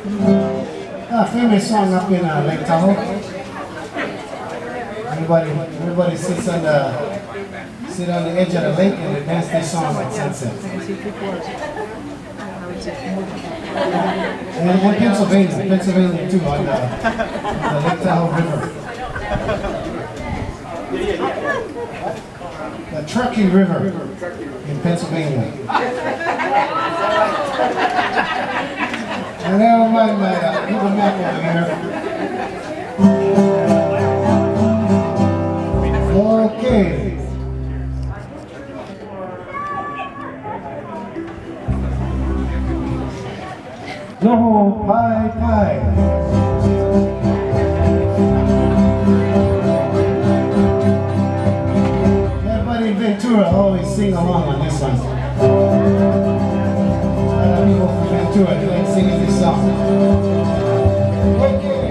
A famous song up in Lake Tahoe. Everybody sit on the edge of the lake and they dance this song at sunset. And Pennsylvania too, on the Lake Tahoe River. The Truckee River in Pennsylvania. And never mind my Google map over here. Okay. No, pie, pie. Everybody in Ventura always sing along on this one. People from Ventura, they like singing this song. Okay.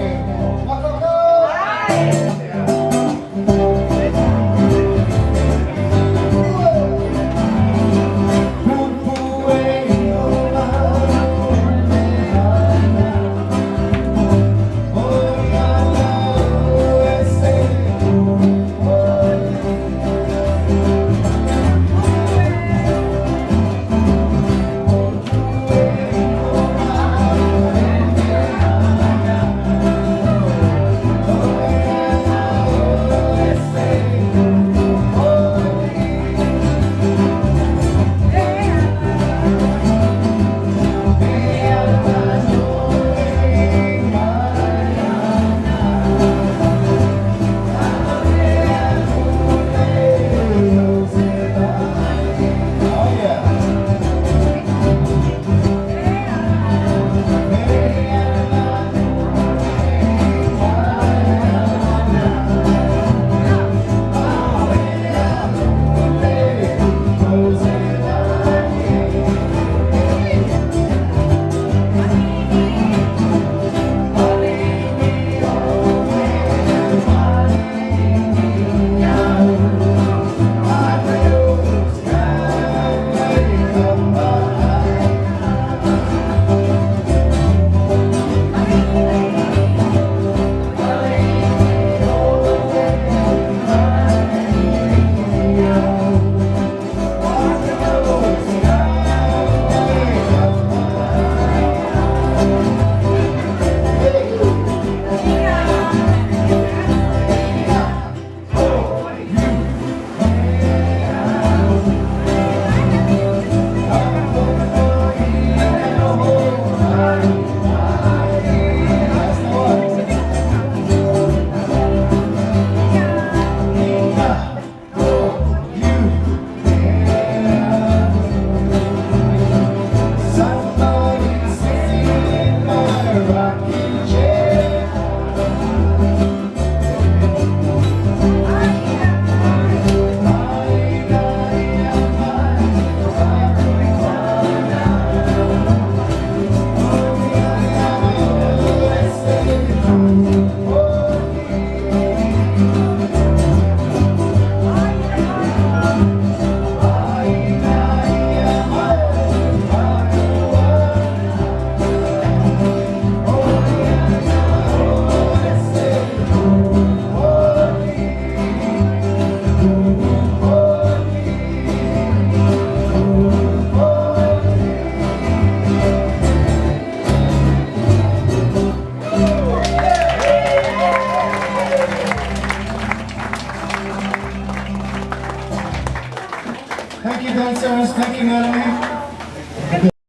Thank you, dancers. Thank you, Natalie.